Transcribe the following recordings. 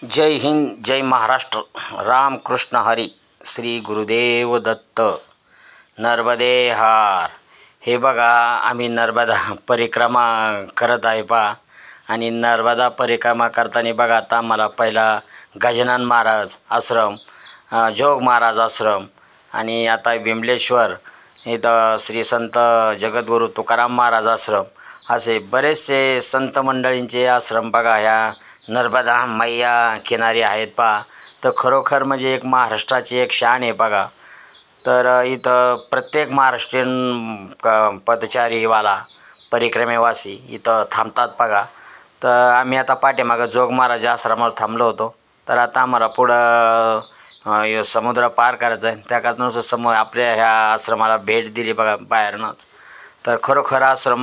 जय हिंद, जय महाराष्ट्र. रामकृष्ण हरी. श्री गुरुदेव दत्त. नर्मदे हार. हे बघा, आम्ही नर्मदा परिक्रमा करत आहे पा. आणि नर्मदा परिक्रमा करताना बघा, आता मला पहिला गजानन महाराज आश्रम, जोग महाराज आश्रम आणि आता बिमलेश्वर इथं श्री संत जगद्गुरू तुकाराम महाराज आश्रम, असे बरेचसे संत मंडळींचे आश्रम बघा ह्या नर्मदा मैया किनारी आहेत पा. तर खरोखर म्हणजे एक महाराष्ट्राची एक शान आहे बघा. तर इथं प्रत्येक महाराष्ट्रीयन पदचारीवाला परिक्रमेवासी इथं थांबतात बघा. तर आम्ही आता पाठीमागं जोग महाराज आश्रमावर थांबलो होतो. तर आता आम्हाला पुढं समुद्र पार करायचं आहे. त्याकरता आपल्या ह्या आश्रमाला भेट दिली बघा बाहेरनंच. तर खरोखर आश्रम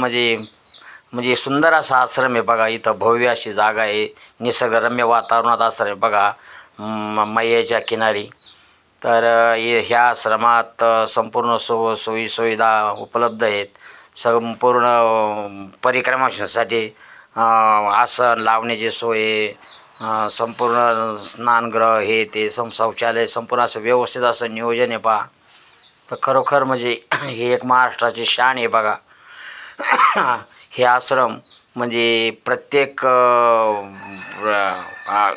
म्हणजे सुंदर असा आश्रम आहे बघा. इथं भव्य अशी जागा आहे, निसर्गरम्य वातावरणात आश्रम आहे बघा मैयाच्या किनारी. तर ह्या आश्रमात संपूर्ण सोयीसुविधा उपलब्ध आहेत. संपूर्ण परिक्रमासाठी आसन लावण्याची सोय, संपूर्ण स्नानगृह हे ते शौचालय संपूर्ण असं व्यवस्थित असं नियोजन आहे पहा. तर खरोखर म्हणजे हे एक महाराष्ट्राची शान आहे बघा. हे आश्रम म्हणजे प्रत्येक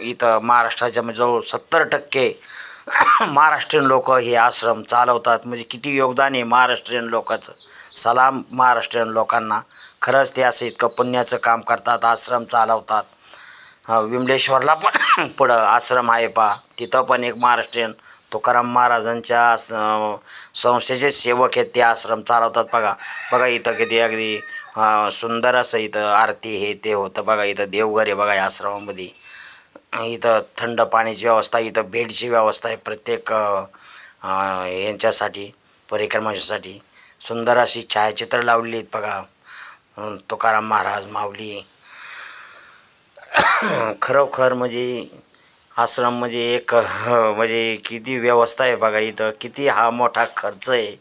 इथं महाराष्ट्राच्या जवळ 70% महाराष्ट्रीयन लोक हे आश्रम चालवतात. म्हणजे किती योगदान आहे महाराष्ट्रीयन लोकांचं. सलाम महाराष्ट्रीयन लोकांना. खरंच ते असं इतकं पुण्याचं काम करतात, आश्रम चालवतात. विमलेश्वरला पण पुढं आश्रम आहे पहा. तिथं पण एक महाराष्ट्रीयन तुकाराम महाराजांच्या संस्थेचे सेवक आहेत, ते आश्रम चालवतात बघा. इथं किती अगदी सुंदर असं इथं आरती हे ते होतं बघा. इथं देवघर आहे बघा या आश्रमामध्ये. इथं थंड पाण्याची व्यवस्था, इथं बेडची व्यवस्था आहे प्रत्येक यांच्यासाठी परिक्रमासाठी. सुंदर अशी छायाचित्र लावलेली आहेत बघा. तुकाराम महाराज माऊली. खरोखर म्हणजे आश्रम म्हणजे एक म्हणजे किती व्यवस्था आहे बघा. इथं किती हा मोठा खर्च आहे,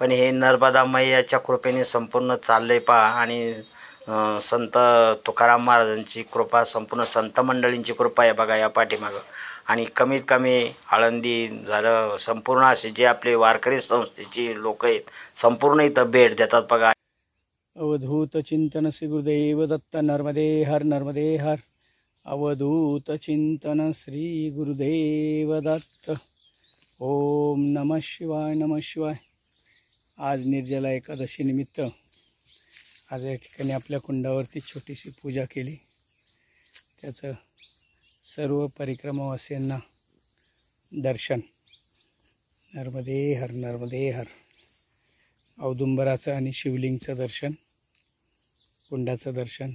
पण हे नर्मदा मैयाच्या कृपेने संपूर्ण चाललं आहे पहा. आणि संत तुकाराम महाराजांची कृपा, संपूर्ण संत मंडळींची कृपा आहे बघा या पाठीमागं. आणि कमीत कमी आळंदी झालं, संपूर्ण असे जे आपले वारकरी संस्थेची लोक आहेत संपूर्ण इथं भेट देतात बघा. अवधूत चिंतन श्री गुरुदेव दत्त. नर्मदे हर, नर्मदे हर. अवधूत चिंतन श्री गुरुदेव दत्त. ओम नमः शिवाय, नमः शिवाय. आज निर्जला एकादशी निमित्त आज या ठिकाणी आपल्या कुंडावरती छोटीशी पूजा केली. त्याचं सर्व परिक्रमावासियांना दर्शन. नर्मदे हर, नर्मदे हर. औदुंबराचं आणि शिवलिंगचं दर्शन, कुंडाचं दर्शन.